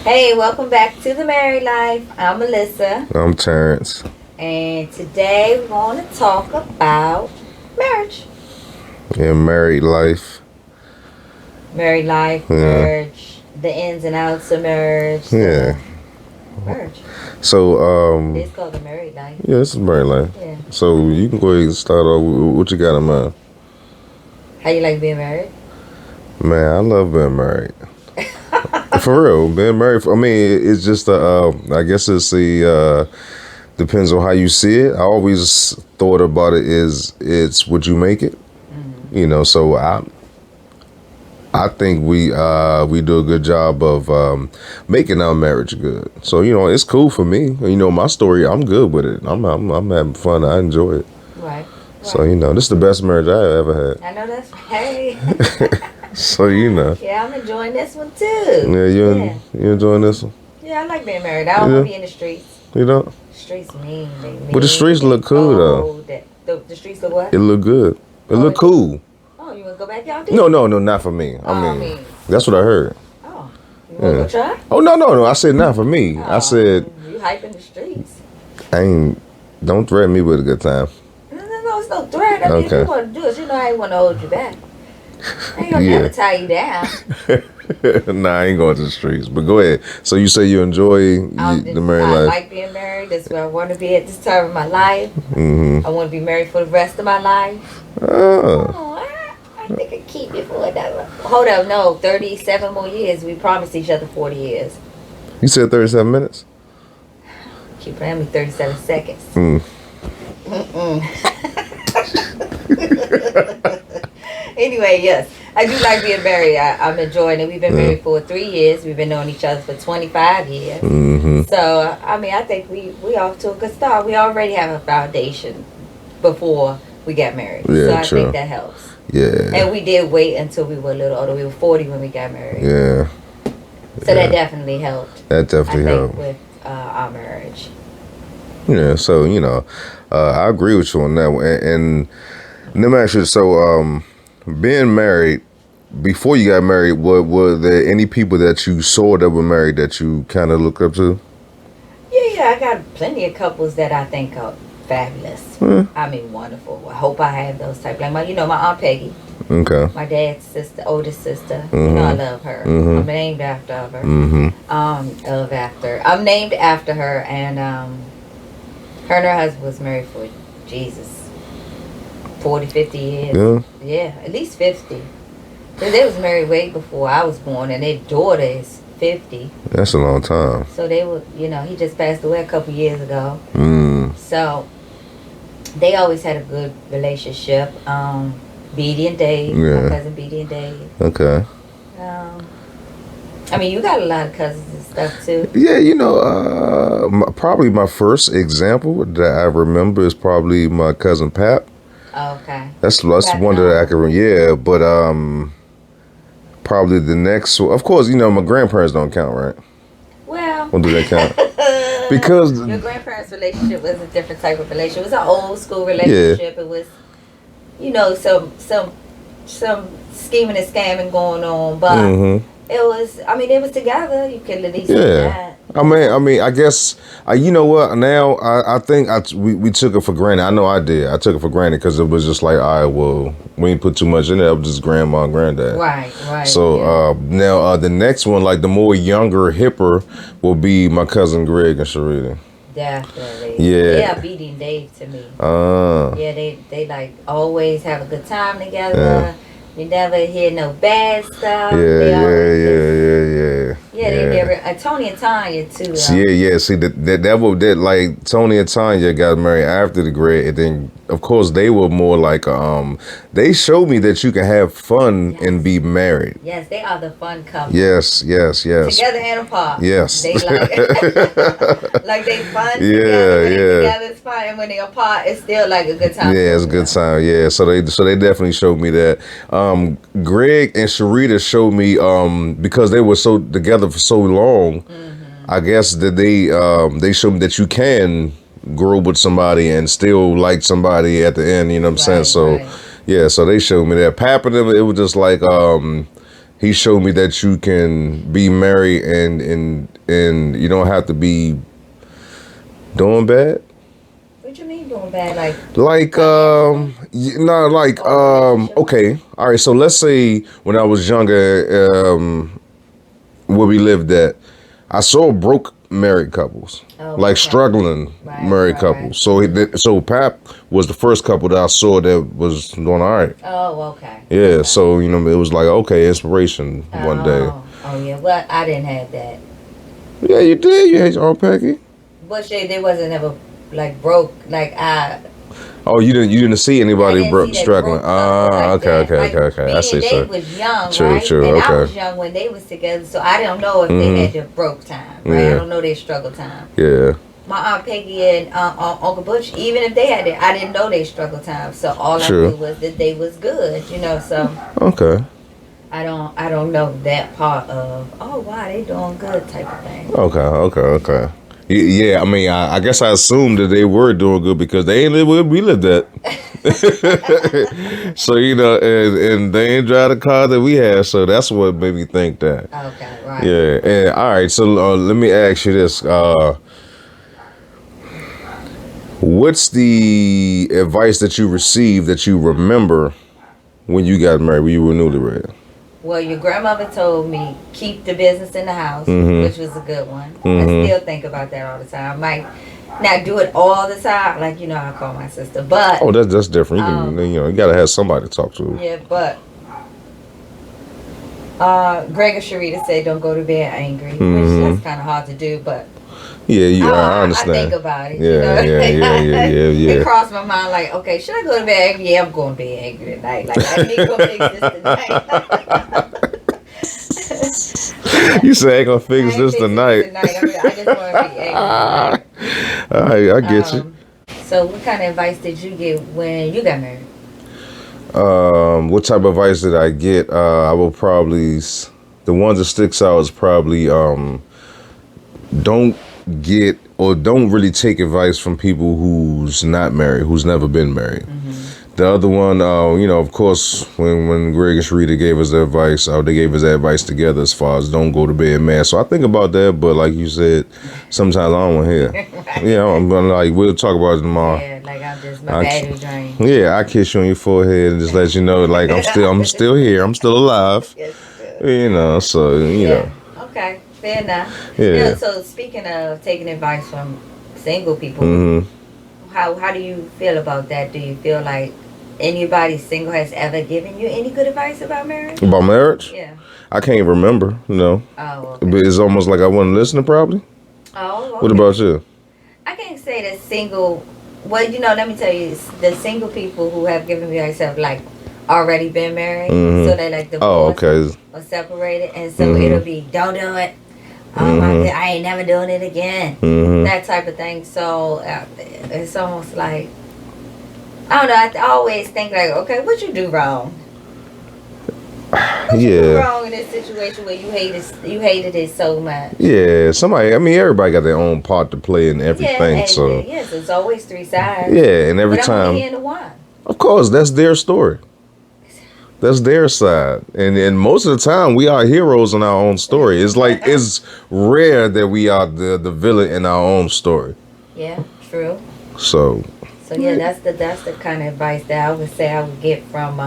Hey, welcome back to the Married Life. I'm Melissa, I'm Terrence. and today we're going to talk about marriage. Yeah, married life. Married life, Yeah. marriage, the ins and outs of marriage, Yeah. marriage. So, It's called the married life. yeah, this is married life. Yeah. So you can go ahead and start off with what you got in mind. How you like being married? Man, I love being married. For real, being married. I mean, it's just I guess it's depends on how you see it. I always thought about it is it's would you make it? So I think we do a good job of making our marriage good. So it's cool for me. My story, I'm good with it. I'm having fun. I enjoy it. Right. So this is the best marriage I ever I know that's hey. had. So Yeah, I'm enjoying this one too. yeah, you enjoying this one? Yeah, I like being married. I don't want to be in the streets. You know, Streets mean. They mean. but the streets look cool though. The streets look what? It look good. It look cool. Oh, you want to go back out? No, not for me. I mean, that's what I heard. Oh, you want to go try? Oh no! I said not for me. I said You hyping the streets. Don't threaten me with a good time. No, it's no threat. I mean, if you want to do it, I ain't want to hold you back. I ain't gonna never tie you down. Nah, I ain't going to the streets. But go ahead. So you say you enjoy the married life? I like being married. That's where I want to be at this time of my life. Mm-hmm. I want to be married for the rest of my life. I think I can keep it for another. Hold up, no, 37 more years. We promised each other 40 years. You said 37 minutes? Keep playing me 37 seconds. Anyway, yes, I do like being married. I'm enjoying it. We've been married for 3 years. We've been knowing each other for 25 years. Mm-hmm. So, I mean, I think we off to a good start. We already have a foundation before we got married. Yeah, so I true. think that helps. Yeah. And we did wait until we were a little older. We were 40 when we got married. Yeah. So that definitely helped. That definitely I helped. think with our marriage. Yeah, so, I agree with you on that one. And let me ask you, so being married, before you got married, were there any people that you saw that were married that you kind of look up to? Yeah, I got plenty of couples that I think are fabulous. I mean, wonderful. I hope I have those type. Like my Aunt Peggy. Okay. My dad's sister, oldest sister. Mm-hmm. I love her. Mm-hmm. I'm named after her. Mm-hmm. I'm named after her, and her and her husband was married for Jesus 40, 50 years. Yeah, at least 50. Because they was married way before I was born, and their daughter is 50. That's a long time. So they were, he just passed away a couple years ago. So they always had a good relationship. Beatty and Dave, my cousin Beatty and Dave. Okay. I mean, you got a lot of cousins and stuff too. Yeah, probably my first example that I remember is probably my cousin Pap. Oh, okay. That's one that I can remember. Yeah, but probably the next. Of course, my grandparents don't count, right? Well, do they count? Because your grandparents' relationship was a different type of relationship. It was an old school relationship. It was, some scheming and scamming going on, but it was. I mean, they was together. You could at least say that. I mean, I guess, you know what? Now, I think we took it for granted. I know I did. I took it for granted because it was just like, all right, well, we ain't put too much in it. It was just grandma and granddad. Right. So now the next one, like the more younger, hipper, will be my cousin Greg and Sharita. Definitely. Yeah. They are beating Dave to me. Yeah, they like always have a good time together. Yeah. You never hear no bad stuff. Yeah. They never. Tony and Tanya too. Yeah. See that like Tony and Tanya got married after the grad, and then of course they were more like they showed me that you can have fun and be married. Yes, they are the fun couple. Yes. Together and apart. Yes. They like they fun together. When they together it's fun, and when they apart it's still like a good time. Yeah, it's a good time. Yeah, so they definitely showed me that. Greg and Sharita showed me because they were so together for so long. I guess that they showed me that you can grow with somebody and still like somebody at the end. You know what I'm saying? So yeah, so they showed me that. Pap and them, it was just like he showed me that you can be married and you don't have to be doing bad. What you mean doing bad? Okay, all right. So let's say when I was younger, where we lived at, I saw broke married couples, struggling married couples. Right. So Pap was the first couple that I saw that was doing all right. Oh, okay. Yeah, okay. so it was like inspiration one day. Oh yeah, well I didn't have that. Yeah, you did. You had your own Peggy. But they wasn't ever broke Oh, you didn't see anybody struggling. Okay. I see. They was young, true, right? True, and okay. I was young when they was together, so I don't know if they had their broke time, right? Yeah. I don't know their struggle time. Yeah. My Aunt Peggy and Uncle Butch, even if they had it, I didn't know their struggle time. So all I knew was that they was good, So okay. I don't know that part of wow, they doing good type of thing. Okay. Yeah, I mean, I guess I assumed that they were doing good because they ain't live where we lived at. So, and they ain't drive the car that we had. So that's what made me think that. Okay, right. Yeah, and all right. So let me ask you this. What's the advice that you received that you remember when you got married, when you were newlywed? Well, your grandmother told me keep the business in the house, which was a good one. I still think about that all the time. I might not do it all the time, I call my sister, but that's different. You gotta have somebody to talk to. Yeah, but Greg and Sharita said don't go to bed angry, which that's kind of hard to do, but yeah, I understand. I think about it. Yeah. It crossed my mind okay, should I go to bed angry? Yeah, I'm going to bed angry tonight. I need to go fix this tonight. You say I ain't gonna fix this tonight. I just want to be angry. All right, I get you. So what kind of advice did you get when you got married? What type of advice did I get? I will probably, the one that sticks out is probably don't really take advice from people who's not married, who's never been married. The other one, of course, when Greg and Sharita gave us their advice, they gave us that advice together as far as don't go to bed mad. So I think about that, but like you said, sometimes I don't want to hear. Right. Yeah, I'm gonna we'll talk about it tomorrow. Yeah, I'm just my battery drained. Yeah, I kiss you on your forehead and just let you know, I'm still here, I'm still alive. Yes, So know. Okay, fair enough. Yeah. So speaking of taking advice from single people, how do you feel about that? Do you feel like anybody single has ever given you any good advice about marriage? About marriage? Yeah. I can't remember, Oh, okay. But it's almost like I wasn't listening probably. Oh, okay. What about you? I can't say that single, well, let me tell you, the single people who have given me advice have already been married, so they divorced or separated, and so it'll be, don't do it. I ain't never doing it again. That type of thing. So it's almost like, I don't know, I always think okay, what you do wrong? What you do wrong in this situation where you hated it so much? Yeah, everybody got their own part to play in everything. Yes, it's always three sides. Yeah, and every but time. I'm only hearing the one. Of course, that's their story. That's their side. And most of the time, we are heroes in our own story. It's it's rare that we are the villain in our own story. Yeah, true. So yeah, that's the kind of advice that I would say I would get from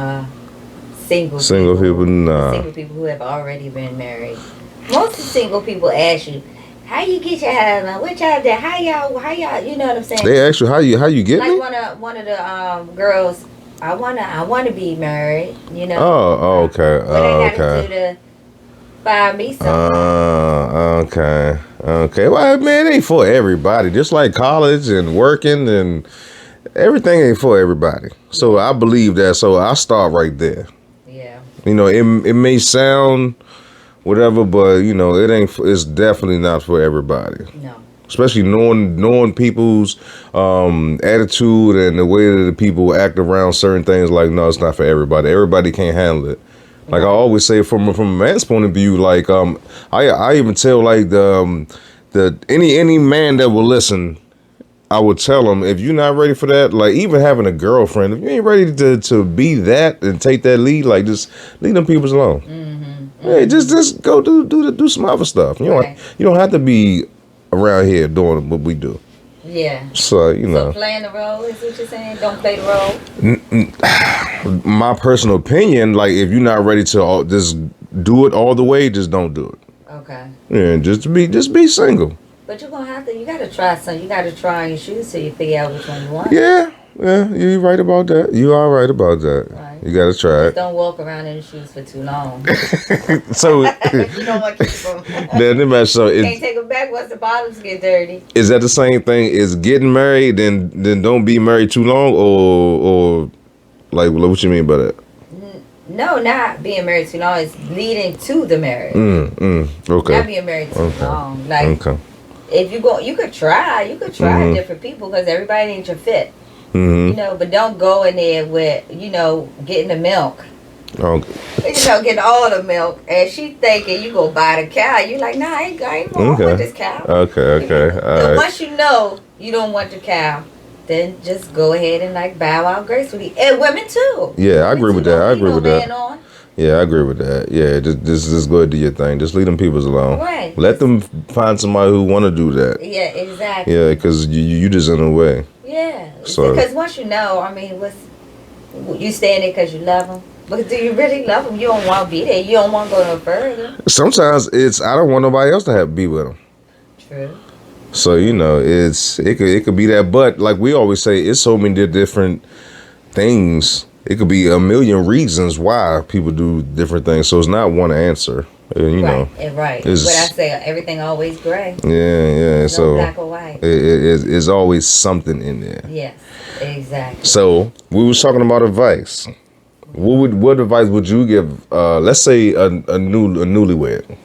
single people. Nah. Single people who have already been married. Most of the single people ask you, how you get your husband? What y'all did? How y'all? You know what I'm saying? They ask you how you get me? One of the girls. I wanna be married. Oh, okay. What I gotta do to find me something? Okay. Well, man, it ain't for everybody. Just like college and working and everything ain't for everybody. So I believe that. So I start right there. Yeah. It may sound whatever, but it ain't. It's definitely not for everybody. No. Especially knowing people's attitude and the way that the people act around certain things. No, it's not for everybody. Everybody can't handle it. I always say, from a man's point of view, I even tell any man that will listen, I would tell him, if you're not ready for that, even having a girlfriend, if you ain't ready to be that and take that lead, just leave them people alone. Hey, just go do some other stuff. You don't have to be around here doing what we do. Yeah. So So playing the role is what you're saying. Don't play the role. My personal opinion, like if you're not ready to just do it all the way, just don't do it. Okay. Yeah, just be single. But you're gonna have to. You gotta try something. You gotta try on your shoes till you figure out which one you want. Yeah, you're right about that. You are right about that. Right. You gotta try it. Don't walk around in the shoes for too long. So you don't want to keep them. So can't take them back once the bottoms get dirty. Is that the same thing as getting married? Then don't be married too long, or like what you mean by that? No, not being married too long. It's leading to the marriage. Okay. Not being married too long. Like if you go, you could try different people because everybody ain't your fit. You know, but don't go in there with, getting the milk. Okay. Getting all the milk. And she thinking you go buy the cow. You like, nah, I ain't want this cow. Okay. All right. Once you know you don't want the cow, then just go ahead and like bow out gracefully. And women too. Yeah, I agree with that. Yeah, I agree with that. Yeah, just go ahead and do your thing. Just leave them peoples alone. Right. Let them find somebody who want to do that. Yeah, exactly. Yeah, because you just in the way. Yeah. So because once you know, I mean, you staying there because you love them. But do you really love them? You don't want to be there. You don't want to go no further. Sometimes I don't want nobody else to have to be with them. True. So it could be that, but like we always say, it's so many different things. It could be a million reasons why people do different things. So it's not one answer. Right. But I say everything always gray. Yeah. No so black or white. It's always something in there. Yes, exactly. So we was talking about advice. What advice would you give? Let's say a newlywed.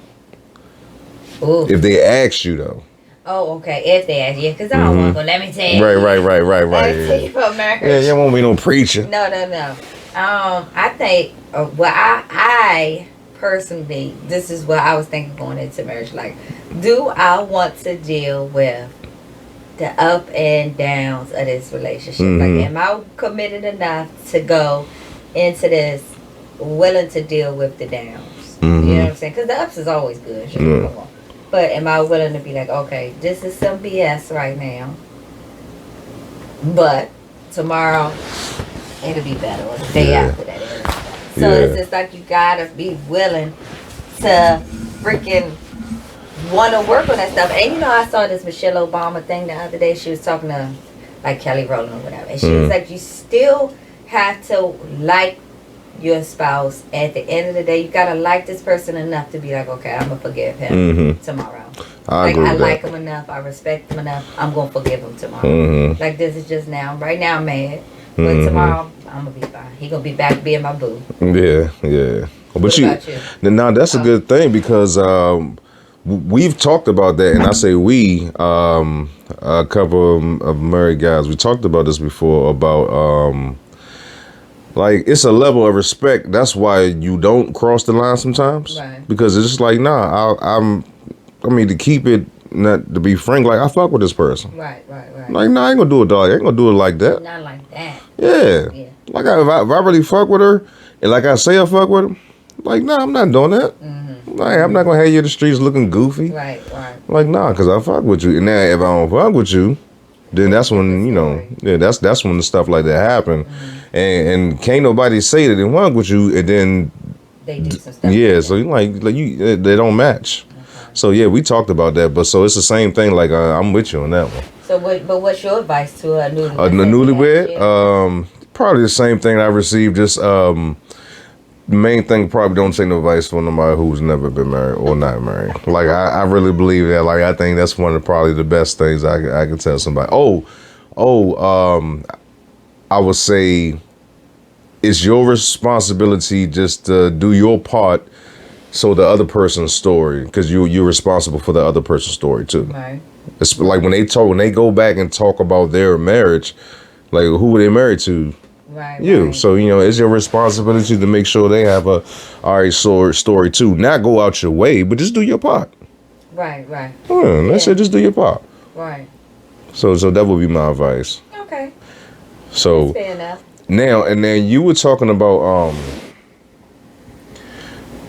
Ooh. If they ask you though. Oh, okay. If they ask you, because I don't want to go. Let me tell you. Right. Let me tell you for marriage. Yeah, you won't be no preacher. No. I think. I personally, this is what I was thinking going into marriage. Like, do I want to deal with the up and downs of this relationship? Like, am I committed enough to go into this willing to deal with the downs? You know what I'm saying? Because the ups is always good. But am I willing to be like, okay, this is some BS right now, but tomorrow it'll be better, or the day after that it'll be better. So it's just like you gotta be willing to freaking want to work on that stuff. And I saw this Michelle Obama thing the other day. She was talking to like Kelly Rowland or whatever, and she was like, you still have to like your spouse. At the end of the day, you gotta like this person enough to be like, okay, I'm gonna forgive him tomorrow. I like him enough, I respect him enough, I'm gonna forgive him tomorrow. Like, this is just now. Right now I'm mad, but tomorrow I'm gonna be fine. He gonna be back being my boo. Yeah. But what about you? Now that's a good thing, because we've talked about that, and I say a couple of married guys, we talked about this before about like, it's a level of respect. That's why you don't cross the line sometimes. Right. Because it's just like, to keep it, not to be frank, like, I fuck with this person. Right. Like, I ain't gonna do it, dog. I ain't gonna do it like that. Not like that. Yeah. Like, if I really fuck with her, and like I say I fuck with her, like, I'm not doing that. Like, I'm not gonna have you in the streets looking goofy. Right. Like, because I fuck with you. And now if I don't fuck with you, then that's when, that's when the stuff like that happen. And can't nobody say that they fuck with you, and then they do some stuff. Yeah, so they don't match. Okay. So yeah, we talked about that, but so it's the same thing. Like, I'm with you on that one. So what's your advice to a newlywed? A newlywed, probably the same thing I received. Just the main thing, probably don't take no advice from nobody who's never been married or not married. Like, I really believe that. Like, I think that's one of probably the best things I can tell somebody. I would say it's your responsibility just to do your part, so the other person's story, because you're responsible for the other person's story too. Right. It's like when they go back and talk about their marriage, like, who were they married to? Right. You. Right. So it's your responsibility to make sure they have a alright story too. Not go out your way, but just do your part. Right. That's it. Just do your part. Right. So that would be my advice. Okay. So that's fair enough. Now, and then you were talking about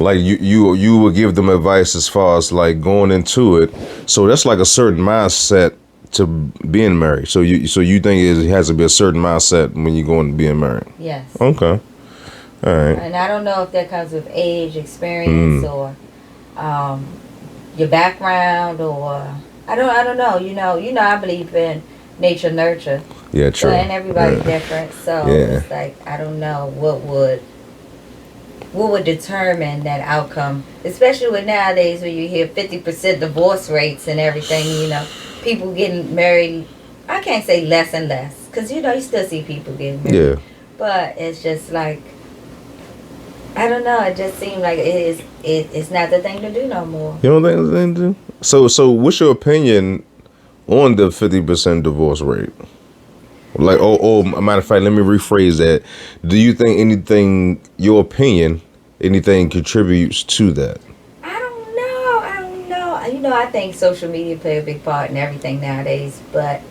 Like you would give them advice as far as like going into it. So that's like a certain mindset to being married. So you think it has to be a certain mindset when you go into being married? Yes. Okay. All right. And I don't know if that comes with age, experience, or your background, or I don't know. I believe in nature, nurture. Yeah, true. And everybody's different, so it's like I don't know what would determine that outcome, especially with nowadays where you hear 50% divorce rates and everything. People getting married. I can't say less and less, because you still see people getting married. Yeah. But it's just like, I don't know. It just seemed like it's not the thing to do no more. You don't think it's the thing to do? So what's your opinion on the 50% divorce rate? Like, matter of fact, let me rephrase that. Do you think your opinion, anything contributes to that? I don't know. I think social media play a big part in everything nowadays, but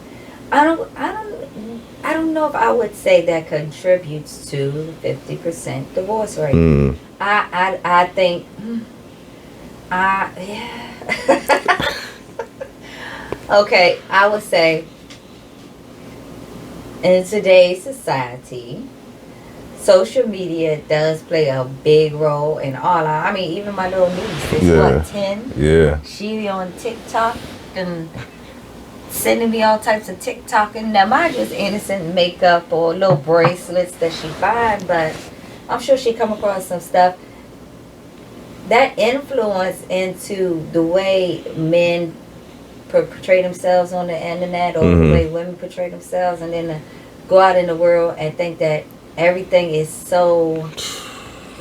I don't know if I would say that contributes to the 50% divorce rate. I think, yeah. Okay, I would say in today's society, social media does play a big role in all our, even my little niece is 10? Yeah. She on TikTok and sending me all types of TikToking. Now mine just innocent makeup or little bracelets that she find, but I'm sure she come across some stuff that influence into the way men portray themselves on the internet, or the way women portray themselves, and then go out in the world and think that everything is so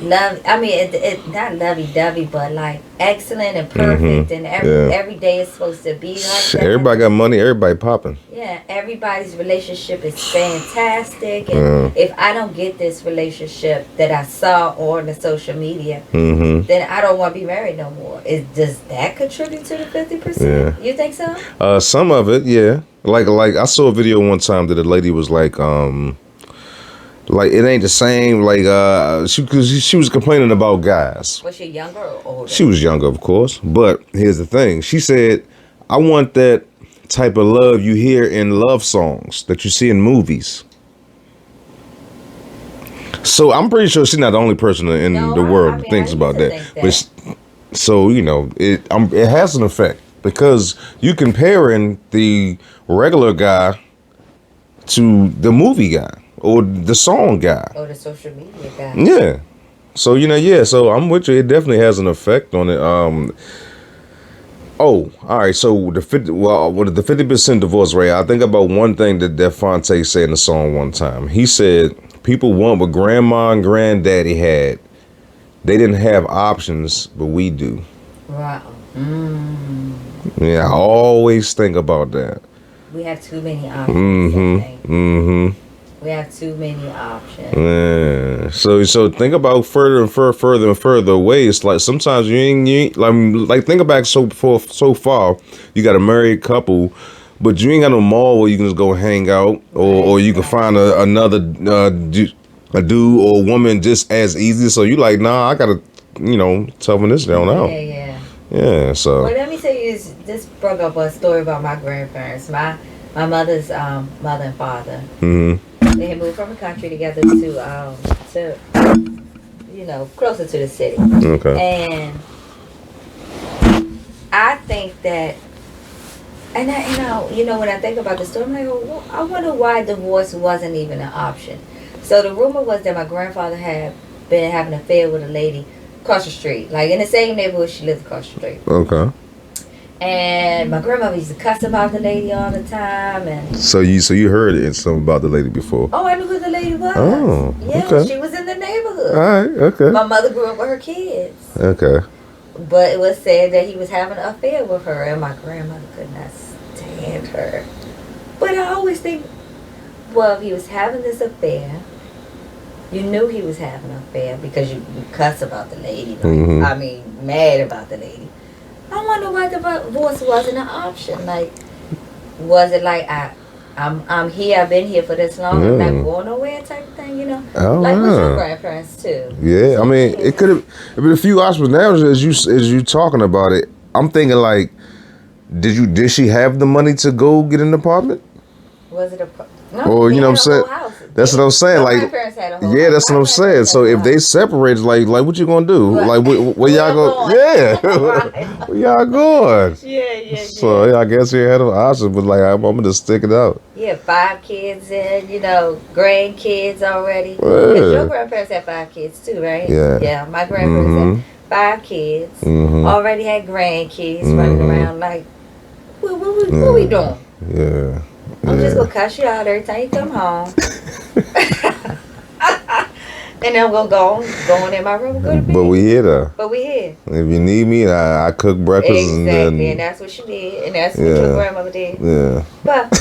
it not lovey-dovey, but like excellent and perfect, and every day is supposed to be like that. Everybody got money, everybody popping. Yeah, everybody's relationship is fantastic, and if I don't get this relationship that I saw on the social media, then I don't want to be married no more. Does that contribute to the 50%? Yeah. You think so? Some of it, yeah. Like I saw a video one time that a lady was like it ain't the same. Like she was complaining about guys. Was she younger or older? She was younger, of course. But here's the thing. She said, "I want that type of love you hear in love songs that you see in movies." So I'm pretty sure she's not the only person in the world that thinks about that. But so it has an effect, because you comparing the regular guy to the movie guy. Or the song guy. Or the social media guy. Yeah. So, so I'm with you. It definitely has an effect on it. All right. So the 50% divorce rate, I think about one thing that Fonte said in the song one time. He said, people want what grandma and granddaddy had. They didn't have options, but we do. Wow. Yeah, I always think about that. We have too many options. We have too many options. Yeah. So think about further and further away. It's like sometimes you ain't like think back so far. You got a married couple, but you ain't got no mall where you can just go hang out, or you can find another dude or woman just as easy. So you like, nah, I gotta toughen this down out. Yeah. So. Well, let me tell you, this brought up a story about my grandparents. My mother's mother and father. They had moved from the country together to closer to the city. Okay. And I think that, and when I think about the story, I'm like, well, I wonder why divorce wasn't even an option. So the rumor was that my grandfather had been having an affair with a lady across the street, like in the same neighborhood she lived across the street. Okay. And my grandmother used to cuss about the lady all the time. And so you heard something about the lady before? Oh, I knew who the lady was. Oh, yeah, okay. She was in the neighborhood. All right, okay. My mother grew up with her kids. Okay. But it was said that he was having an affair with her, and my grandmother could not stand her. But I always think, well, if he was having this affair, you knew he was having an affair because you cuss about the lady. Mad about the lady. I wonder why divorce wasn't an option. Like, was it like I'm here. I've been here for this long. I'm not going nowhere, type of thing. You know, Oh, like with your grandparents too. Yeah, I mean, it could have been a few options. Now, as you talking about it, I'm thinking like, did she have the money to go get an apartment? Was it a no? Or you know what I'm saying? That's what I'm saying. Like, yeah, that's what I'm saying. So if they separated, like what you gonna do? Right. Like, where y'all go? Yeah, where y'all going? Yeah. So yeah, I guess you had an option, but like I'm gonna just stick it out. Yeah, 5 kids and grandkids already. Because your grandparents had 5 kids too, right? Yeah. My grandparents had 5 kids. Already had grandkids running around like, what we doing? Yeah. I'm just gonna cuss you out every time you come home. And then we'll go on in my room and go to bed. But we here though. But we here. If you need me, I cook breakfast. Exactly, and that's what she did. And that's what your grandmother did. Yeah. But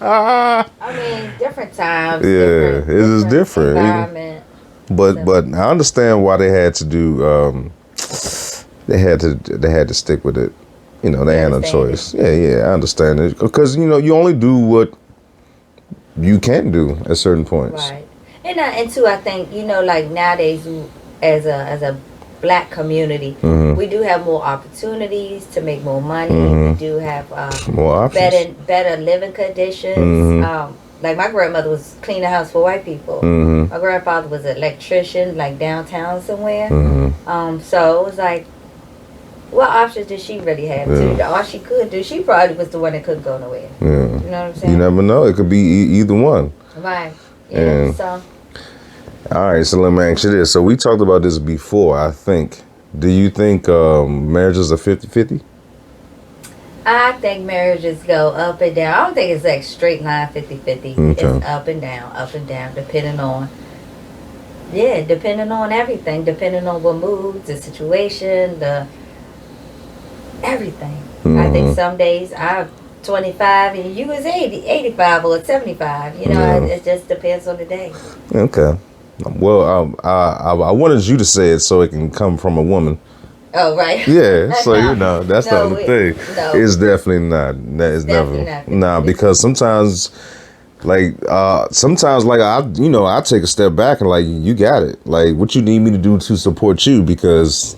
I mean, different times. Yeah, it is different. Environment. But I understand why they had to do. They had to stick with it. You know, they had no choice. Yeah, I understand it because you only do what you can do at certain points. Right, and too, I think like nowadays, as a Black community, we do have more opportunities to make more money. We do have more options, better living conditions. Like my grandmother was cleaning the house for white people. My grandfather was an electrician, like downtown somewhere. So it was like, what options did she really have to do? All she could do, she probably was the one that couldn't go nowhere. You know what I'm saying? You never know. It could be either one. Right. Yeah. So. All right. So let me ask you this. So we talked about this before, I think. Do you think marriages are 50-50? I think marriages go up and down. I don't think it's like straight line 50-50. Okay. It's up and down, depending on everything. Depending on what moods, the situation, everything. I think some days I'm 25 and you was 85 or 75. It just depends on the day. Okay. Well, I wanted you to say it so it can come from a woman. Oh, right. Yeah, so that's the other thing. No. It's definitely not. It's definitely not. Nah, because sometimes I take a step back and like, you got it. Like, what you need me to do to support you, because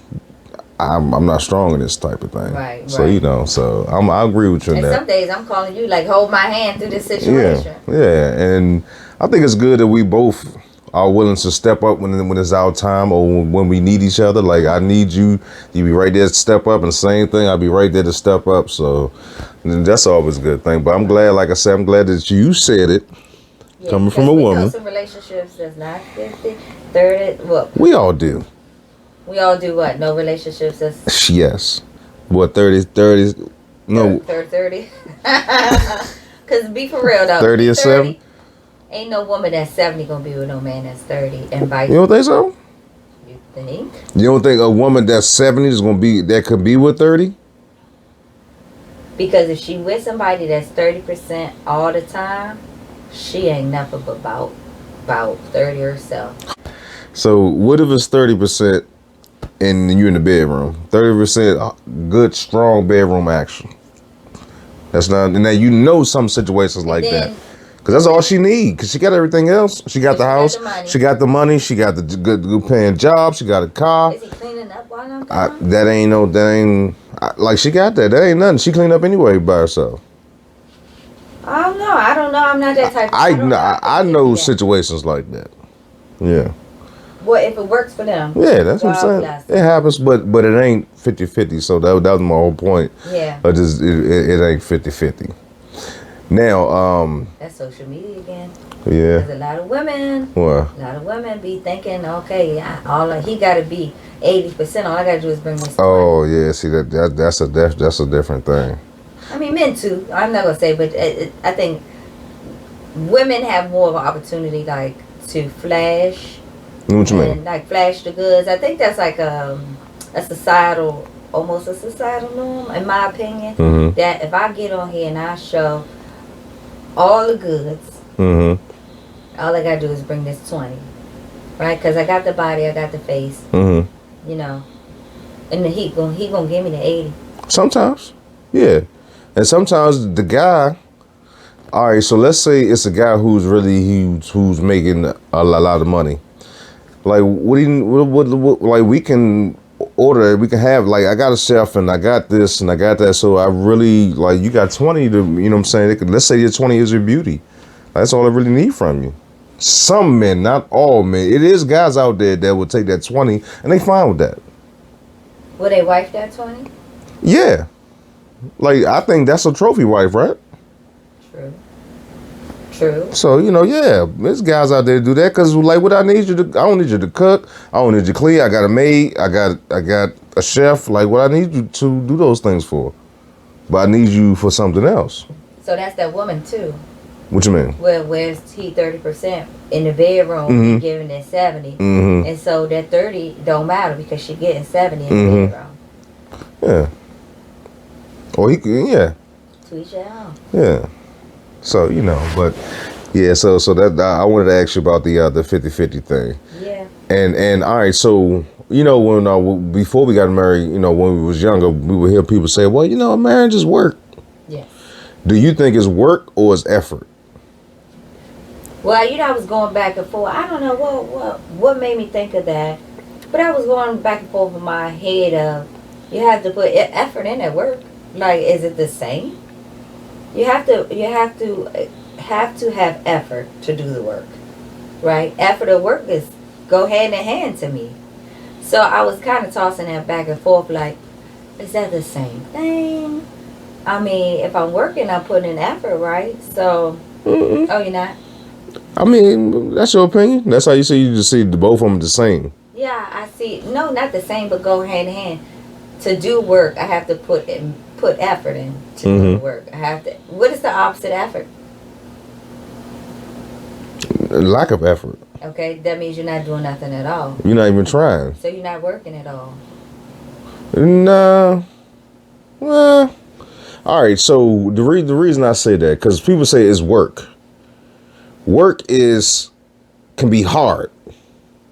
I'm not strong in this type of thing. Right. So so I agree with you on and that. Some days I'm calling you like, hold my hand through this situation. Yeah, and I think it's good that we both are willing to step up when it's our time or when we need each other. Like, I need you be right there to step up, and the same thing, I'll be right there to step up. So that's always a good thing. But I'm glad, like I said, I'm glad that you said it, coming from a woman. Know some relationships that's not 50, 30. Well, we all do. We all do what? No relationships that's... Yes. What, 30? No. 30. Because be for real, though. 30 or 70? Ain't no woman that's 70 gonna be with no man that's 30 and vice. You don't think so? You think? You don't think a woman that's 70 is gonna be, that could be with 30? Because if she with somebody that's 30% all the time, she ain't nothing but about 30 herself. So what if it's 30% and you in the bedroom? 30% good, strong bedroom action. That's not, and now some situations like that. Because that's all she need. Because she got everything else. She got the house. She got the money. She got the good paying job. She got a car. Is he cleaning up while I'm gone? Like, she got that. That ain't nothing. She clean up anyway by herself. I don't know. I'm not that type of I know situations like that. Yeah. Well, if it works for them. Yeah, that's what I'm saying. It happens, but it ain't 50-50. So that was my whole point. Yeah. But it ain't 50-50. Now, that's social media again. Yeah. There's a lot of women. What? A lot of women be thinking, okay, he got to be 80%. All I got to do is bring this. Oh yeah, see that's a different thing. I mean, men too. I'm not gonna say, but I think women have more of an opportunity, like to flash. What you mean? Like flash the goods. I think that's like almost a societal norm, in my opinion. Mm-hmm. That if I get on here and I show all the goods, all I gotta do is bring this 20, right? Because I got the body, I got the face, and then he gonna give me the 80. Sometimes, yeah, and sometimes the guy all right, so let's say it's a guy who's really huge, who's making a lot of money. Like, what like, we can order, we can have, like, I got a chef and I got this and I got that. So I really, like, you got 20 to, you know what I'm saying? Let's say your 20 is your beauty. That's all I really need from you. Some men, not all men. It is guys out there that will take that 20 and they fine with that. Will they wife that 20? Yeah. Like, I think that's a trophy wife, right? True. So, you know, yeah, there's guys out there that do that because, like, what I don't need you to cook. I don't need you to clean. I got a maid. I got a chef. Like, what I need you to do those things for. But I need you for something else. So that's that woman, too. What you mean? Well, where's he 30% in the bedroom, he giving that 70. And so that 30 don't matter because she getting 70 in the bedroom. Yeah. Or he could, yeah. To each their own. Yeah. So, you know, but yeah, so that I wanted to ask you about the 50-50 thing. Yeah. And all right, so, you know, when before we got married, you know, when we was younger, we would hear people say, well, you know, marriage is work. Yes. Do you think it's work or it's effort? Well, you know, I was going back and forth. I don't know what made me think of that, but I was going back and forth in my head of you have to put effort in at work. Like, is it the same? You have to have effort to do the work, right? Effort of work is go hand in hand to me. So I was kind of tossing that back and forth, like, is that the same thing? I mean, if I'm working, I'm putting in effort, right? So, oh, you're not? I mean, that's your opinion. That's how you see. You just see both of them the same. Yeah, I see. No, not the same, but go hand in hand. To do work, I have to put effort in to do work. I have to. What is the opposite effort? Lack of effort. Okay, that means you're not doing nothing at all. You're not even trying. So you're not working at all. Nah. Well, all right. So the reason I say that, because people say it's work. Work can be hard.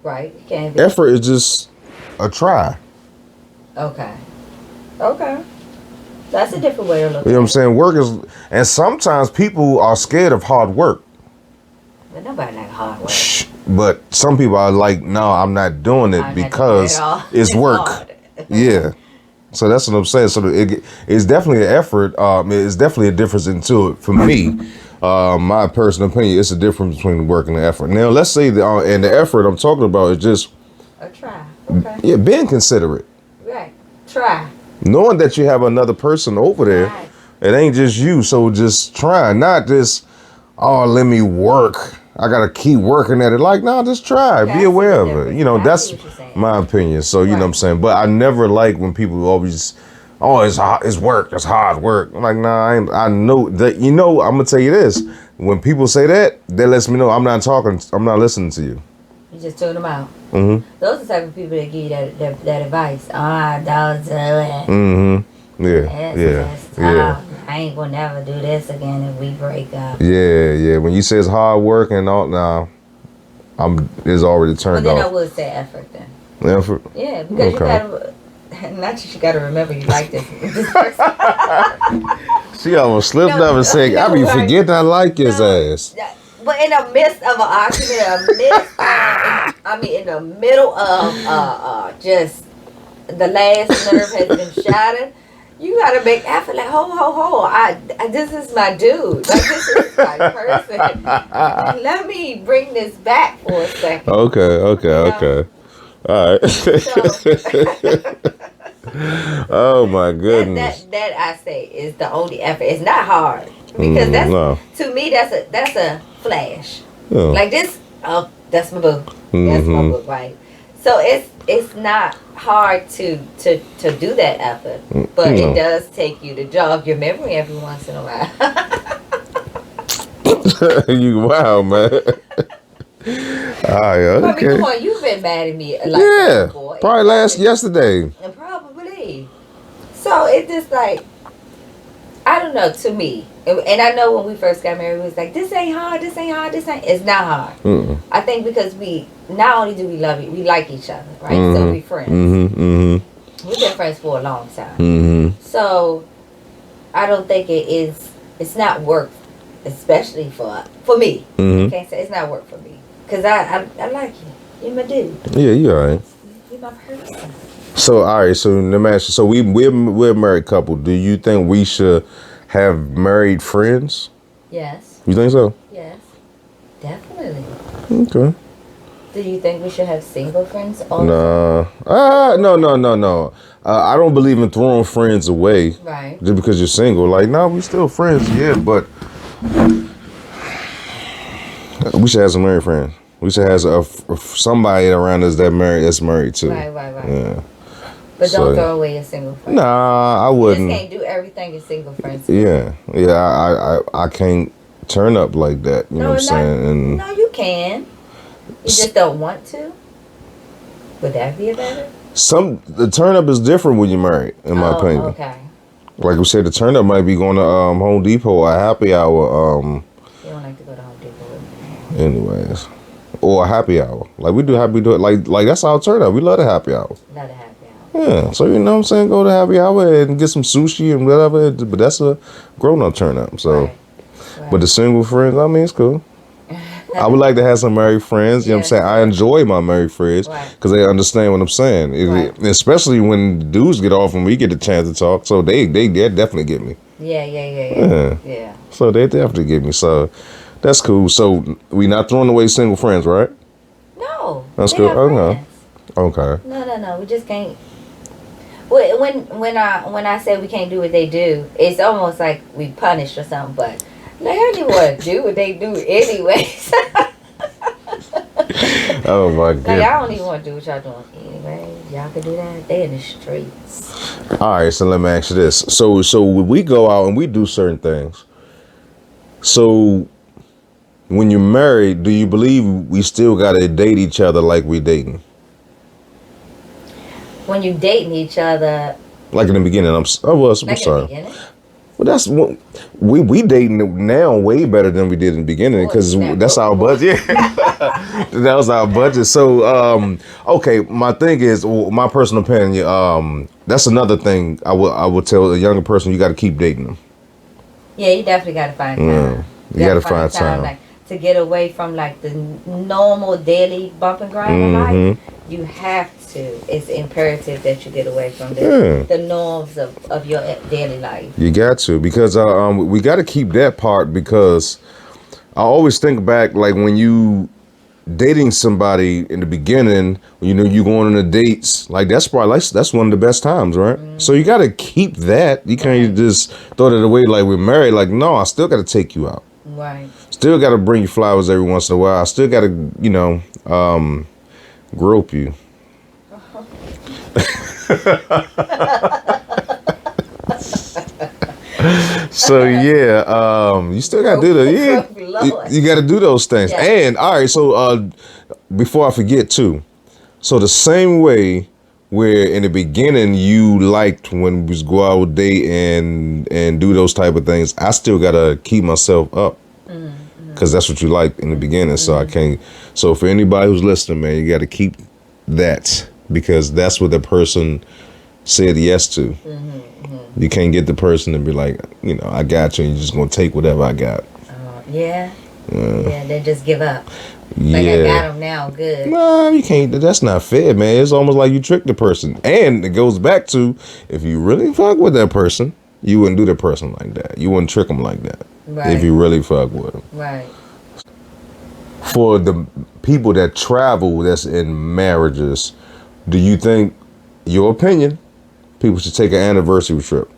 Right. It can be. Effort is just a try. Okay. That's a different way to look at it. You know what I'm saying? Work is, and sometimes people are scared of hard work. But nobody like hard work. But some people are like, no, I'm not doing it because it's work. Yeah. So that's what I'm saying. So it's definitely an effort. It's definitely a difference into it for me. My personal opinion, it's a difference between work and the effort. Now, let's say and the effort I'm talking about is just a try. Okay. Yeah, being considerate. Right. Try. Knowing that you have another person over there, right. It ain't just you. So just try, not just, oh, let me work. I gotta keep working at it. Like, no, just try. Be aware of it. You know, that's my opinion. So you know what I'm saying. But I never like when people always, oh, it's work. It's hard work. I'm like, nah, I know that. You know, I'm gonna tell you this. When people say that lets me know I'm not listening to you. You just tune them out. Mm-hmm. Those are the type of people that give you that advice. Don't do it. Mm-hmm. Yeah. I ain't gonna never do this again if we break up. Yeah. When you say it's hard work and all, nah, it's already turned off. Well, then I would say effort then. Effort? Yeah, because you gotta, not just you gotta remember you like this person. She almost slipped up and said, I be forgetting I like his ass. But in the midst of an argument, in the middle of just the last nerve has been shattered, you gotta make effort. Like, ho! This is my dude. Like, this is my person. Let me bring this back for a second. Okay. All right. So, oh my goodness. That I say is the only effort. It's not hard because to me that's a flash. Yeah. Like this. Oh, that's my book. That's my book, right? So it's not hard to do that effort, but it does take you to jog your memory every once in a while. Wow, man. Okay. I mean, come on, you've been mad at me like that before. Probably yesterday. Probably. So it's just like, I don't know, to me. And I know when we first got married, we was like, this ain't hard. It's not hard. Mm-mm. I think because not only do we love you, we like each other, right? Mm-hmm. So we friends. We've been friends for a long time. Mm-hmm. So I don't think it's not work especially for me. Mm-hmm. I can't say it's not work for me because I like you. You're my dude. Yeah, you all right. You're my person. So, all right. So, let me ask you. So, we're a married couple. Do you think we should have married friends? Yes. You think so? Yes. Definitely. Okay. Do you think we should have single friends also? No. No. I don't believe in throwing friends away. Right. Just because you're single. Like, no, we still friends. Yeah, but we should have some married friends. We should have somebody around us that's married too. Right. Yeah. But don't throw away your single friends. Nah, I You wouldn't. just can't do everything your single friends do. Yeah. I can't turn up like that. You know what I'm saying? And no, you can. You just don't want to. Would that be a better? the turn up is different when you're married, in my opinion. Okay. Like we said, the turn up might be going to Home Depot or a happy hour. You don't like to go to Home Depot with me. Anyways, or a happy hour. Like we do it. Like that's our turn up. We love the happy hour. Love the happy hour. Yeah. So you know what I'm saying? Go to happy hour and get some sushi and whatever. But that's a grown up turn up. So, Right. but the single friends, I mean, it's cool. I would like to have some married friends. You know what I'm saying? I enjoy my married friends because they understand what I'm saying. Especially when dudes get off and we get the chance to talk. So they definitely get me. Yeah. So they definitely get me. So that's cool. So we not throwing away single friends, right? No. That's good. Okay. No. We just can't. When I say we can't do what they do, it's almost like we punished or something. But I don't even want to do what they do anyways. Oh my god. Like, I don't even want to do what y'all doing anyway. Y'all can do that. They in the streets. All right, so let me ask you this. So we go out and we do certain things. So when you're married, do you believe we still gotta date each other like we dating? When you dating each other. Like in the beginning, I'm sorry. In the beginning? Well, that's what we dating now way better than we did in the beginning because that's our budget. That was our budget. So, okay, my thing is, my personal opinion. That's another thing I would tell a younger person: you got to keep dating them. Yeah, you definitely got to find time. You got to find time. Like, to get away from like the normal daily bump and grind of life. You have to. It's imperative that you get away from the norms of your daily life. You got to, because we got to keep that part, because I always think back, like when you dating somebody in the beginning, you know, you going on the dates, like that's one of the best times, right? So you got to keep that. You can't just throw that away like we're married. Like, no, I still got to take you out. Right. Still got to bring you flowers every once in a while. I still got to, you know, grope you. So yeah, you still gotta do that. Yeah, you gotta do those things. Yeah. And all right, so before I forget too, so the same way where in the beginning you liked when we go out date and do those type of things, I still gotta keep myself up. Because that's what you like in the beginning. So I can't. So for anybody who's listening, man, you got to keep that, because that's what the person said yes to. You can't get the person to be like, you know, I got you, and you're just going to take whatever I got. Yeah, they just give up. Like, I got them now, good. No, you can't. That's not fair, man. It's almost like you tricked the person. And it goes back to, if you really fuck with that person, you wouldn't do the person like that. You wouldn't trick them like that. Right. If you really fuck with them. Right. For the people that travel that's in marriages, do you think, your opinion, people should take an anniversary trip?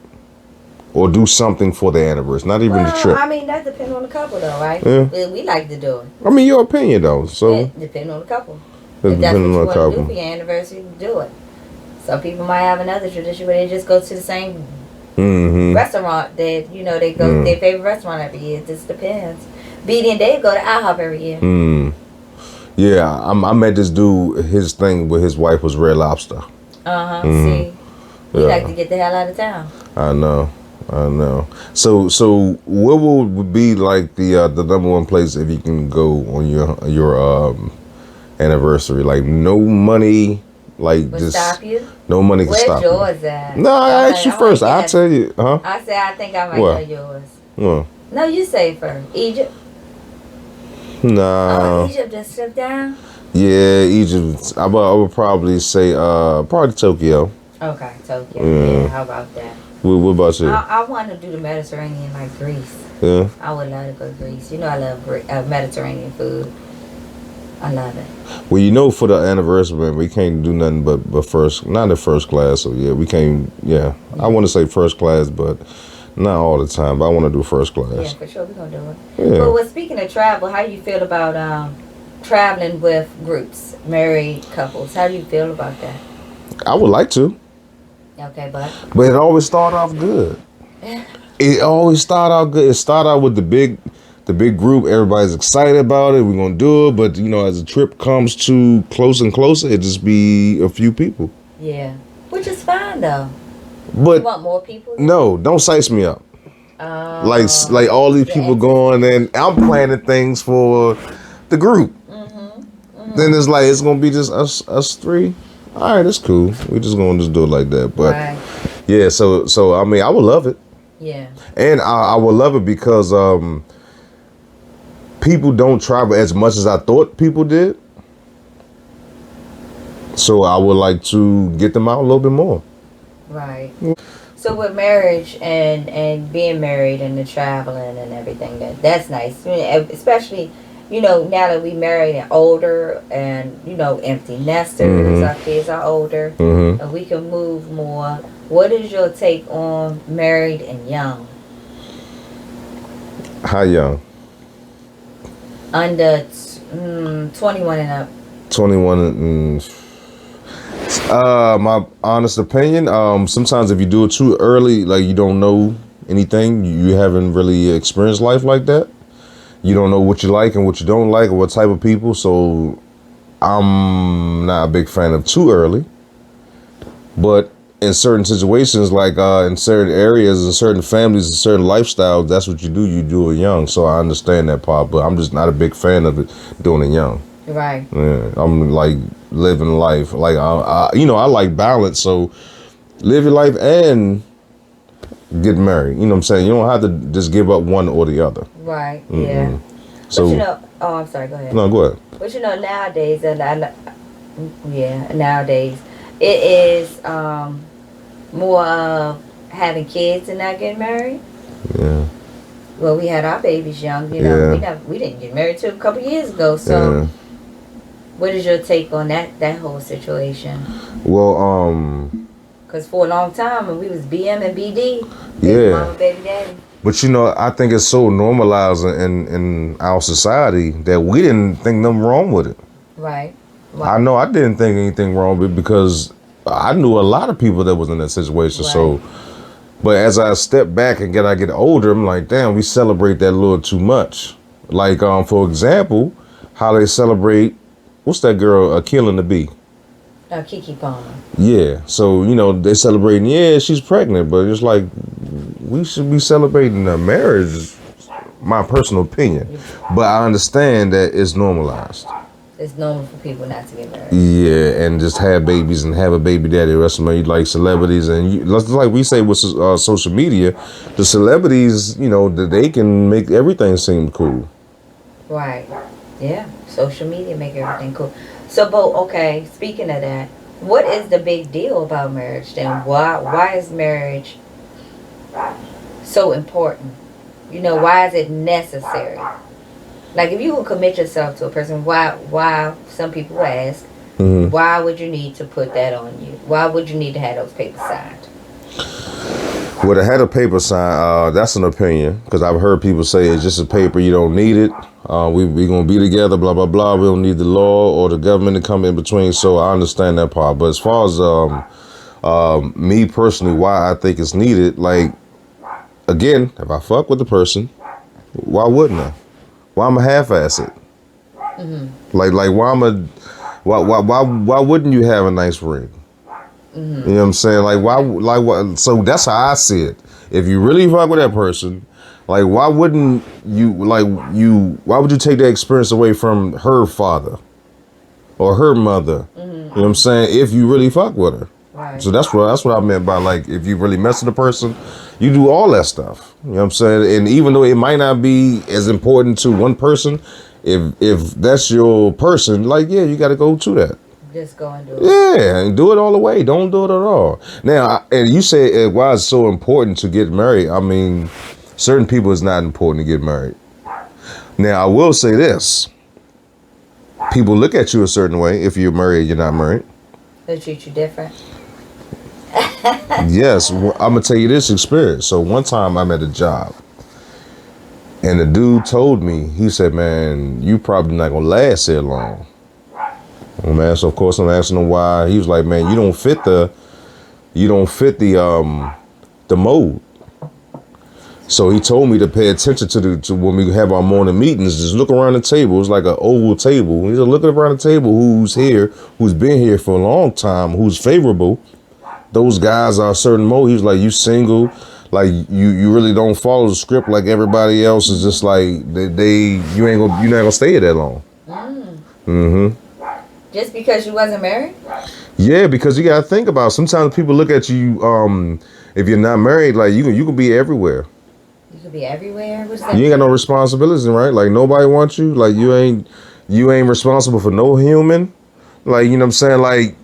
Or do something for the anniversary, not even the trip? I mean, that depends on the couple though, right? Yeah. We like to do it. I mean, your opinion though. So it depends on the couple. If that's what you want to do for your anniversary, do it. Some people might have another tradition where they just go to the same restaurant that, you know, they go their favorite restaurant every year. It just depends. BD and Dave go to IHOP every year. Yeah, I met this dude. His thing with his wife was Red Lobster. See, we like to get the hell out of town. I know. So what would be like the number one place if you can go on your anniversary? Like, no money. Like, would just stop you? No money can stop you. Where's yours at? No, I asked you first. I'll tell you. Huh? I said I think I might know yours. What? No, you say first. Egypt. Nah. Oh, Egypt just slipped down. Yeah, Egypt. I would probably say probably Tokyo. Okay, Tokyo. Yeah. How about that? What about you? I want to do the Mediterranean, like Greece. Yeah. I would love to go to Greece. You know, I love Mediterranean food. I love it. Well, you know, for the anniversary, man, we can't do nothing but first, not in first class. So yeah, we can't. Yeah, I want to say first class, but not all the time. But I want to do first class. Yeah, for sure, we're gonna do it. Yeah. But speaking of travel, how do you feel about traveling with groups, married couples? How do you feel about that? I would like to. Okay, but it always start off good. It always start out good. It start out with the big group. Everybody's excited about it. We're gonna do it. But you know, as the trip comes to closer and closer, it just be a few people. Yeah, which is fine though. But you want more people? No, don't size me up. Like all these people going, and I'm planning things for the group. Then it's like it's gonna be just us three. All right, that's cool. We just gonna do it like that. But yeah, so I mean, I would love it. Yeah. And I would love it because people don't travel as much as I thought people did. So I would like to get them out a little bit more. Right. So with marriage and being married and the traveling and everything, that's nice. Especially, you know, now that we married and older and, you know, empty nesters, our kids are older, and we can move more. What is your take on married and young? How young? Under 21 and up. 21 and... my honest opinion, sometimes if you do it too early, like you don't know anything, you haven't really experienced life like that. You don't know what you like and what you don't like or what type of people. So I'm not a big fan of too early. But in certain situations, like in certain areas, in certain families, in certain lifestyles, that's what you do. You do it young. So I understand that part, but I'm just not a big fan of it doing it young. Right. Yeah, I'm like living life. Like I like balance. So live your life and get married. You know what I'm saying? You don't have to just give up one or the other. Right. Yeah. So but you know, oh, I'm sorry. Go ahead. No, go ahead. But you know, nowadays, nowadays it is more of having kids and not getting married. Yeah. Well, we had our babies young. You know, we didn't get married till a couple years ago. So, what is your take on that whole situation? Well, because for a long time, we was BM and BD. Mama, baby, daddy. But you know, I think it's so normalized in our society that we didn't think nothing wrong with it. Right. I know I didn't think anything wrong with it because I knew a lot of people that was in that situation. Right. So, but as I step back and I get older, I'm like, damn, we celebrate that a little too much. Like, for example, how they celebrate, what's that girl, Killing the Bee? Kiki Palmer. Yeah, so, you know, they celebrating, yeah, she's pregnant, but it's like, we should be celebrating a marriage, my personal opinion. But I understand that it's normalized. It's normal for people not to get married. Yeah, and just have babies and have a baby daddy. The rest of them, like celebrities, and like we say with social media, the celebrities, you know, they can make everything seem cool. Right. Yeah. Social media make everything cool. So, Bo, okay, speaking of that, what is the big deal about marriage then? Why is marriage so important? You know, why is it necessary? Like, if you would commit yourself to a person, why some people ask, why would you need to put that on you? Why would you need to have those papers signed? Well, to have a paper sign, that's an opinion, because I've heard people say it's just a paper, you don't need it. We're going to be together, blah, blah, blah. We don't need the law or the government to come in between, so I understand that part. But as far as me personally, why I think it's needed, like, again, if I fuck with the person, why wouldn't I? Why am I half-ass it? Like why wouldn't you have a nice ring? You know what I'm saying? Like why? So that's how I see it. If you really fuck with that person, like why wouldn't you? Why would you take that experience away from her father or her mother? You know what I'm saying? If you really fuck with her. Right. So that's what I meant by, like, if you really mess with a person, you do all that stuff. You know what I'm saying? And even though it might not be as important to one person, if that's your person, like, yeah, you got to go to that. Just go and do it. Yeah, and do it all the way. Don't do it at all. Now, and you say why it's so important to get married. I mean, certain people it's not important to get married. Now, I will say this. People look at you a certain way if you're married, you're not married. They treat you different. Yes, I'm going to tell you this experience. So one time I'm at a job. And the dude told me, he said, man, you probably not going to last here long. Well, man, so of course I'm asking him why. He was like, man, you don't fit the mold. So he told me to pay attention to when we have our morning meetings. Just look around the table. It's like an oval table. He's looking around the table. Who's here? Who's been here for a long time? Who's favorable? Those guys are a certain mode. He was like, you single, like you really don't follow the script like everybody else. Is just like you're not gonna stay here that long. Just because you wasn't married? Yeah, because you gotta think about it. Sometimes people look at you. If you're not married, like you can be everywhere. You could be everywhere. What's that? You ain't got no responsibilities, right? Like nobody wants you. Like you ain't responsible for no human. Like, you know what I'm saying? Like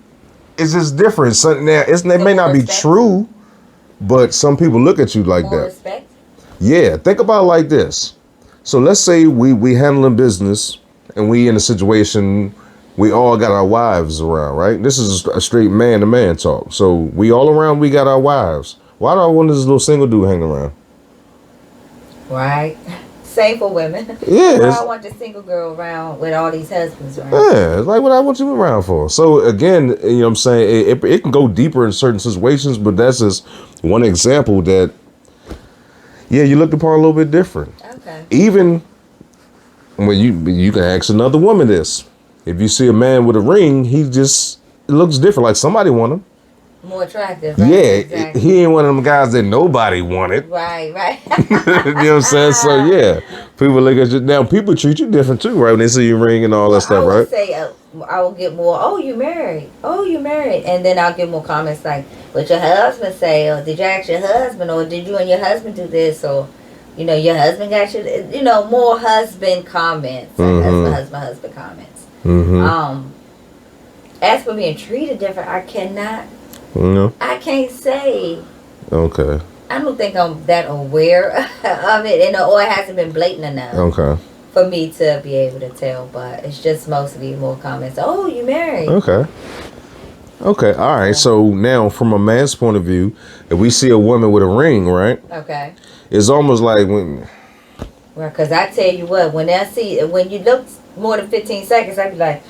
it's just different. Something there. It may not be true, but some people look at you like More that. respect? Yeah, think about it like this. So let's say we handling business and we in a situation. We all got our wives around, right? This is a straight man-to-man talk. So we all around, we got our wives. Why do I want this little single dude hanging around? Right. Same for women. Yeah. Why I want the single girl around with all these husbands around? Yeah, it's like what I want you around for. So again, you know what I'm saying? It can go deeper in certain situations, but that's just one example that, yeah, you looked upon a little bit different. Okay. Even when you can ask another woman this. If you see a man with a ring, it looks different. Like somebody want him. More attractive. Right? Yeah, Exactly. he ain't one of them guys that nobody wanted. Right. You know what I'm saying? So yeah, people look at you. Now people treat you different too, right? When they see you ring and all that stuff, right? I would say I will get more. Oh, you married? Oh, you married? And then I'll get more comments like, "What your husband say?" Or "Did you ask your husband?" Or "Did you and your husband do this?" Or your husband got you. More husband comments. Husband comments. Mm-hmm. As for being treated different, I cannot. No. I can't say. Okay. I don't think I'm that aware of it, or it hasn't been blatant enough. Okay. For me to be able to tell, but it's just mostly more comments. Oh, you married? Okay. Okay. All right. So now, from a man's point of view, if we see a woman with a ring, right? Okay. It's almost like when. Well, because I tell you what, when you look more than 15 seconds, I be like,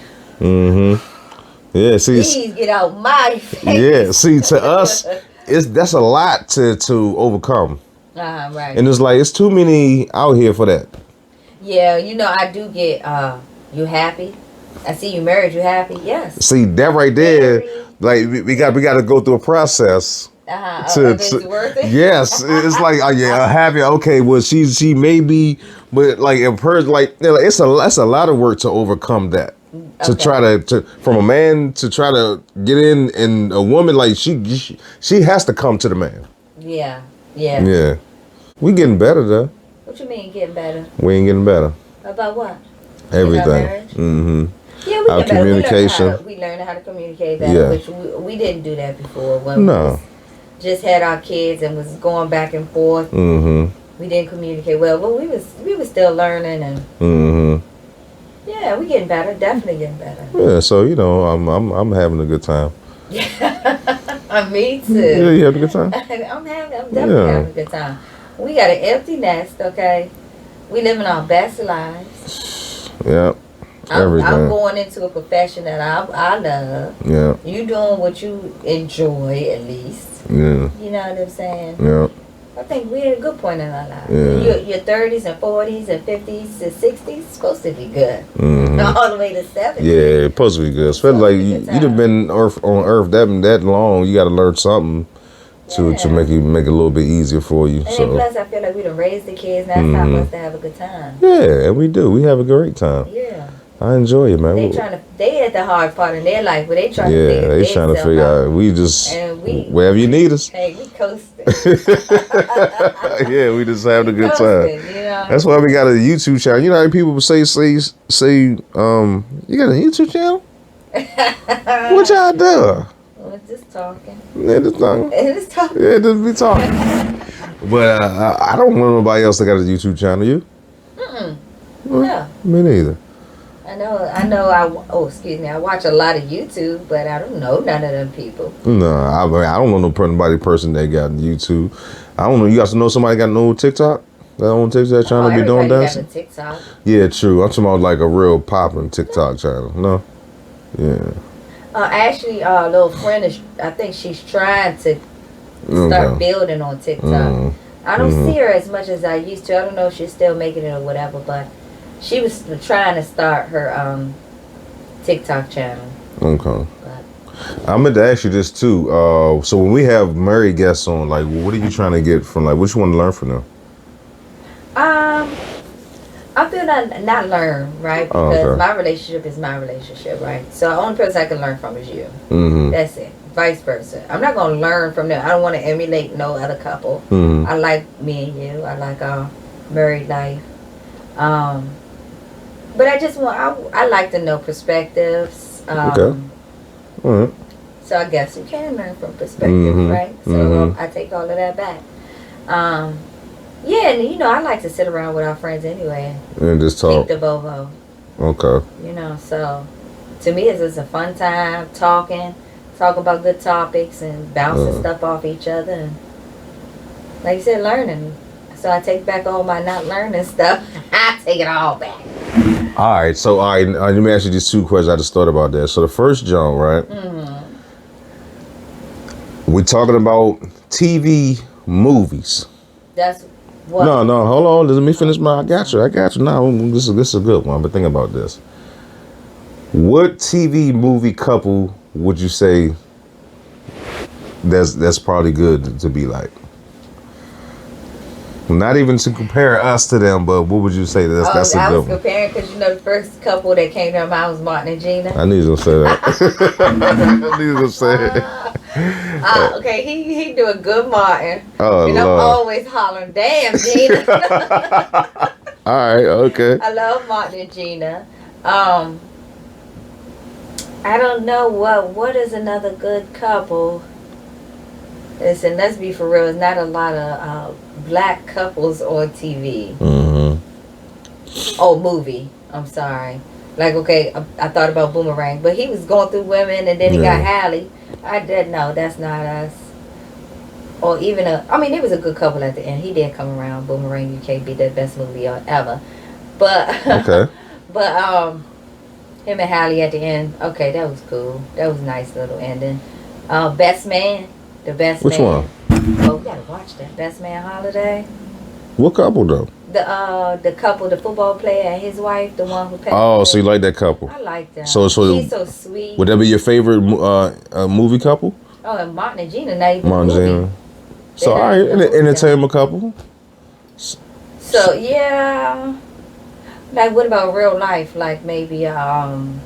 yeah, see, please get out my face. Yeah, see, to us, that's a lot to overcome. Right. And it's like, it's too many out here for that. Yeah, I do get, you happy? I see you married, you happy? Yes. See, that right there, like, we got to go through a process. It's worth it? Yes, it's like, oh yeah, happy. Okay, well, she may be, but like, if her, like, it's a lot of work to overcome that. To try to from a man to try to get in, and a woman, like she has to come to the man. Yeah. We getting better though. What you mean getting better? We ain't getting better. About what? Everything. Yeah, we our get better. communication. We learned how to communicate better, which we didn't do that before. When no. We just had our kids and was going back and forth. We didn't communicate well, but we was still learning and. Yeah, we getting better. Definitely getting better. Yeah, so I'm having a good time. Me too. Yeah, you having a good time? I'm definitely having a good time. We got an empty nest, okay? We living our best lives. Yeah. Everything. I'm going into a profession that I love. Yeah. You doing what you enjoy at least. Yeah. You know what I'm saying? Yeah. I think we're at a good point in our lives. Yeah. Your 30s and 40s and 50s and 60s supposed to be good. All the way to 70s. Yeah, it's supposed to be good. Especially like you've been on Earth that long. You got to learn something to make it a little bit easier for you. And then plus, I feel like we done raised the kids. Now it's time for us to have a good time. Yeah, and we do. We have a great time. Yeah. I enjoy it, man. They at the hard part in their life where they trying to figure they trying to figure out. We just wherever you need us. Hey, we coasting. Yeah, we just having a good time. You know? That's why we got a YouTube channel. You know how people say, you got a YouTube channel? What y'all do? Well, just talking. Yeah, just talking. Just talking. Yeah, just be talking. But I don't know nobody else that got a YouTube channel. You? No. Me neither. I know. Excuse me. I watch a lot of YouTube, but I don't know none of them people. No, I don't know nobody person that got YouTube. I don't know. You guys know somebody got no TikTok? That on TikTok channel be doing dancing? Got a TikTok. Yeah, true. I'm talking about like a real popping TikTok channel. No? Yeah. Actually, a little friend I think she's trying to start building on TikTok. I don't see her as much as I used to. I don't know if she's still making it or whatever, but she was trying to start her TikTok channel. Okay. I meant to ask you this too. So when we have married guests on, like, what are you trying to get from, like, what you want to learn from them? I feel not learn, right? Because my relationship is my relationship, right? So the only person I can learn from is you. That's it. Vice versa. I'm not going to learn from them. I don't want to emulate no other couple. I like me and you. I like married life. But I just I like to know perspectives. Okay. All right. So I guess you can learn from perspectives, right? So I take all of that back. Yeah, and I like to sit around with our friends anyway. And just talk. Keep the boho. Okay. So to me it's just a fun time talking, talk about good topics and bouncing stuff off each other and like you said, learning. So I take back all my not learning stuff. I take it all back. All right, let me ask you these two questions. I just thought about that. So the first, John, right? We're talking about TV movies. That's what? No, hold on. Let me finish I got you. No, this is a good one. But think about this. What TV movie couple would you say that's probably good to be like? Not even to compare us to them, but what would you say that's a good one? I was comparing because the first couple that came to my mind was Martin and Gina. I knew you was going to say that. I knew you was going to say it. Okay, he do a good Martin. Oh, and I'm always hollering, damn, Gina. All right, okay. I love Martin and Gina. I don't know what is another good couple. Listen, let's be for real. There's not a lot of black couples on TV. Oh, movie. I'm sorry. Like, okay, I thought about Boomerang, but he was going through women, and then he got Hallie. I didn't know. That's not us. Or even it was a good couple at the end. He did come around. Boomerang, you can't beat that best movie ever. But okay. But him and Hallie at the end. Okay, that was cool. That was a nice little ending. Best Man. The Best Which Man. Which one? Oh, we gotta watch that. Best Man Holiday. What couple though? The couple, the football player and his wife, the one who passed. Oh, so you like that couple? I like them. So she's so sweet. Would that be your favorite movie couple? Oh, and Martin and Gina, not even Martin and Gina. So all right, entertainment couple. So yeah, like what about real life? Like maybe I'm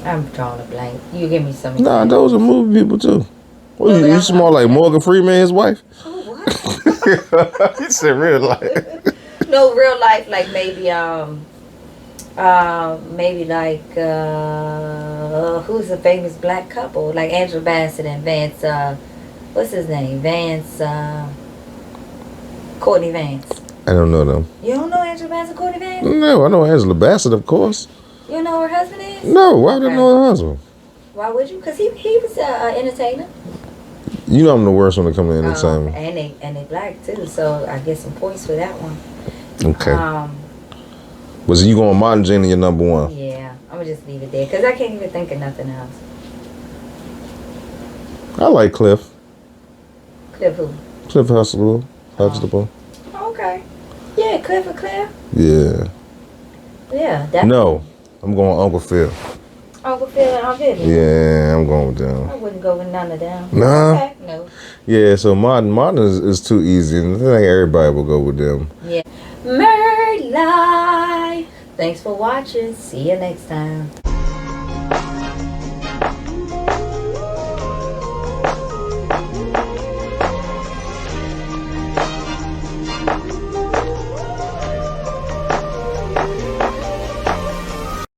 drawing a blank. You give me some. Nah, those are movie people too. What you smell like Morgan Freeman, his wife? Oh, what? You said real life. No, real life, like maybe like who's a famous black couple? Like Angela Bassett and Vance. What's his name? Vance. Courtney Vance. I don't know them. You don't know Angela Bassett and Courtney Vance? No, I know Angela Bassett, of course. You know who her husband is? No, why would I know her husband? Why would you? Because he was an entertainer. You know I'm the worst when it comes to entertainment. And they black too, so I get some points for that one. Okay. Was you going Martin Gina your number one? Yeah, I'm gonna just leave it there because I can't even think of nothing else. I like Cliff. Cliff who? Cliff Huxtable. Okay. Yeah, Cliff or Claire? Yeah. Yeah. No, I'm going Uncle Phil. Uncle Phil and Aunt Vivian? Yeah, I'm going with them. I wouldn't go with none of them. Nah. Okay, no. Yeah, so Martin is too easy, and I think everybody will go with them. Yeah. MurraydLyfe. Thanks for watching. See you next time.